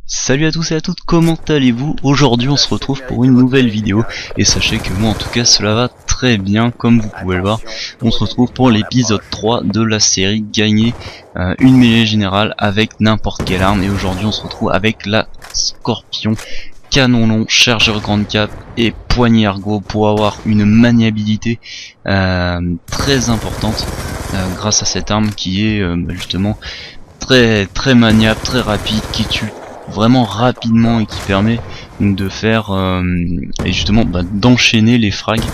Salut à tous et à toutes, comment allez-vous? Aujourd'hui on se retrouve pour une nouvelle vidéo et sachez que moi en tout cas cela va très bien comme vous pouvez le voir. On se retrouve pour l'épisode 3 de la série Gagner une mêlée générale avec n'importe quelle arme, et aujourd'hui on se retrouve avec la Scorpion, canon long, chargeur grande cape et poignée ergo pour avoir une maniabilité très importante grâce à cette arme qui est justement très maniable, très rapide, qui tue vraiment rapidement et qui permet de faire et justement d'enchaîner les frags.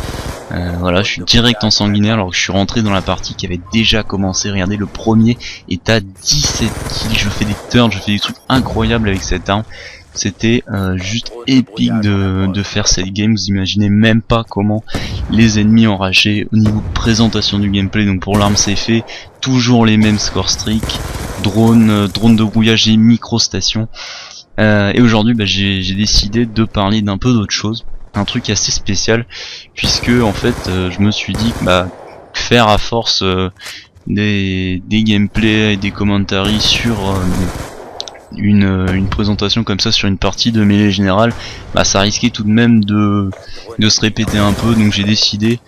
Voilà, je suis direct en sanguinaire alors que je suis rentré dans la partie qui avait déjà commencé. Regardez, le premier est à 17 kills, je fais des turns, je fais des trucs incroyables avec cette arme. C'était juste épique de faire cette game. Vous imaginez même pas comment les ennemis enragés au niveau de présentation du gameplay. Donc pour l'arme c'est fait, toujours les mêmes score streaks, drone de brouillage et micro-station. Et aujourd'hui j'ai décidé de parler d'un peu d'autre chose, un truc assez spécial, puisque en fait je me suis dit que faire à force des gameplays et des commentaries sur une présentation comme ça sur une partie de mêlée générale, ça risquait tout de même de se répéter un peu. Donc j'ai décidé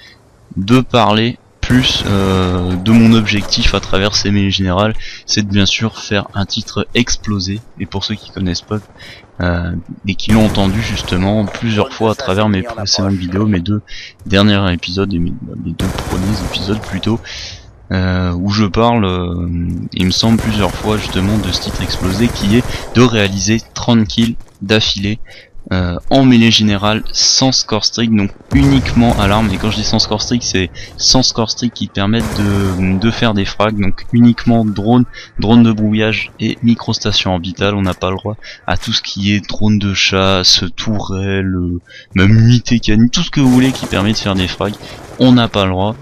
de parler plus de mon objectif à travers ces mêlées générales, c'est de bien sûr faire un titre explosé. Et pour ceux qui connaissent pas et qui l'ont entendu justement plusieurs fois à travers mes précédentes vidéos, mes deux derniers épisodes et mes deux premiers épisodes plutôt, où je parle, il me semble plusieurs fois justement de ce titre explosé, qui est de réaliser 30 kills d'affilée en mêlée générale sans score streak, donc uniquement à l'arme. Et quand je dis sans score streak, c'est sans score streak qui permettent de faire des frags, donc uniquement drone de brouillage et microstation orbitale. On n'a pas le droit à tout ce qui est drone de chasse, tourelle, même unité canine, tout ce que vous voulez qui permet de faire des frags, on n'a pas le droit.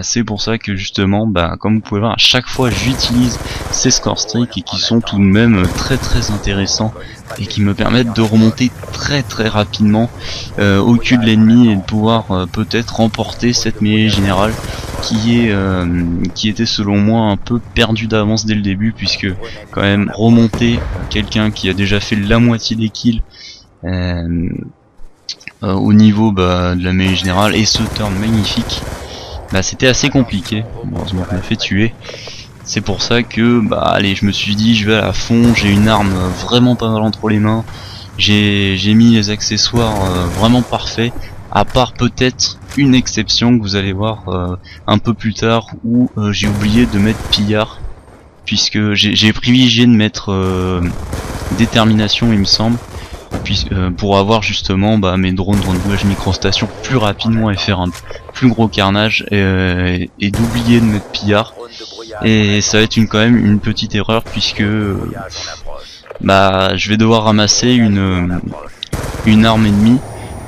C'est pour ça que justement, comme vous pouvez voir, à chaque fois j'utilise ces score streaks et qui sont tout de même très intéressants et qui me permettent de remonter très rapidement au cul de l'ennemi et de pouvoir peut-être remporter cette mêlée générale qui était selon moi un peu perdu d'avance dès le début, puisque quand même remonter quelqu'un qui a déjà fait la moitié des kills au niveau de la mêlée générale et ce turn magnifique, c'était assez compliqué. Heureusement qu'on m'a fait tuer. C'est pour ça que allez, je me suis dit je vais à la fond, j'ai une arme vraiment pas mal entre les mains, j'ai mis les accessoires vraiment parfaits, à part peut-être une exception que vous allez voir un peu plus tard, où j'ai oublié de mettre pillard, puisque j'ai privilégié de mettre détermination il me semble, pour avoir justement mes drones de brouillage microstation plus rapidement et faire un plus gros carnage, et d'oublier de mettre pillard. Et ça va être quand même une petite erreur, puisque je vais devoir ramasser une arme ennemie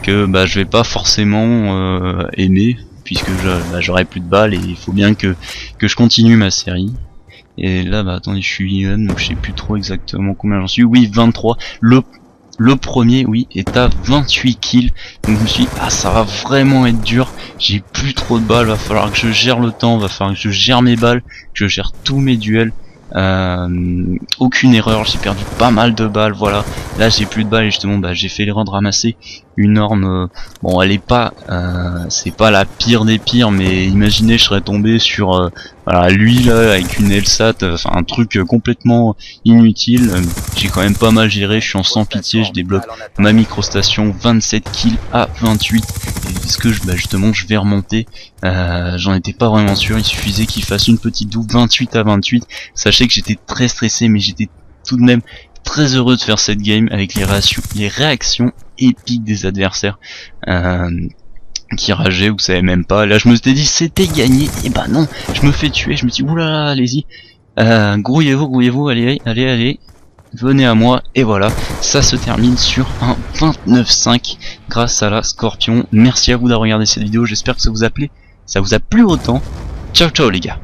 que je vais pas forcément aimer, puisque j'aurai plus de balles et il faut bien que je continue ma série. Et là attendez, je suis donc je sais plus trop exactement combien j'en suis. Oui, 23. Le premier, oui, est à 28 kills. Donc je me suis dit, ça va vraiment être dur. J'ai plus trop de balles, va falloir que je gère le temps, va falloir que je gère mes balles, que je gère tous mes duels. Aucune erreur, j'ai perdu pas mal de balles, voilà. Là j'ai plus de balles et justement j'ai fait l'erreur de ramasser une arme. Bon, elle est pas c'est pas la pire des pires, mais imaginez je serais tombé sur lui là avec une LSAT, enfin un truc complètement inutile. J'ai quand même pas mal géré, je suis en sans pitié, je débloque ma microstation, 27 kills à 28. Est-ce que justement je vais remonter? J'en étais pas vraiment sûr, il suffisait qu'il fasse une petite double, 28 à 28. Sachez que j'étais très stressé, mais j'étais tout de même très heureux de faire cette game avec les réactions épiques des adversaires qui rageaient, vous savez même pas. Là je me suis dit c'était gagné, et non, je me fais tuer, je me dis oulala, allez-y, grouillez-vous, allez, venez à moi, et voilà, ça se termine sur un 29-5 grâce à la Scorpion. Merci à vous d'avoir regardé cette vidéo, j'espère que ça vous a plu autant. Ciao les gars.